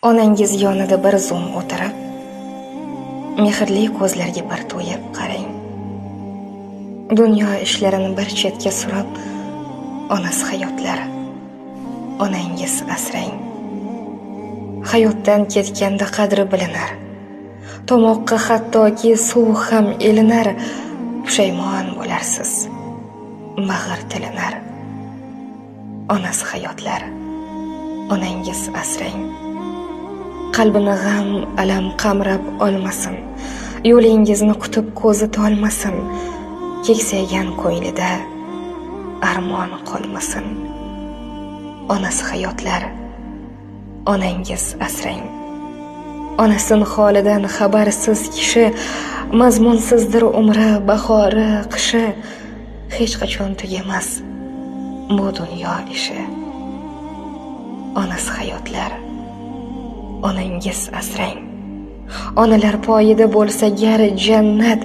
Onangiz yonida bir zum o'tirib, mehrli ko'zlarga bir to'yib qarang. Dunyo ishlarini bir chetga surib, onasi hayotlari, onangiz asrang. Hayotdan ketganda qadri bilinar, tomoqqa hattoki suv ham elinar. Pushaymon bo'larsiz, mag'ir tilinar. Onasi hayotlari, onangiz asrang. Qalbini g'am, alam qamrab olmasin, yo'lingizni kutib ko'zi tolmasin. Keksaygan ko'nglida armon qolmasin. Onasi hayotlari, onangiz asrang. Onasining holidan xabarsiz kishi, mazmunsizdir umri, bahori, qishi. Hech qachon tugamas bu dunyo ishi. Onasi hayotlari, onangiz asrang. Onalar poyida bo'lsa gar jannat.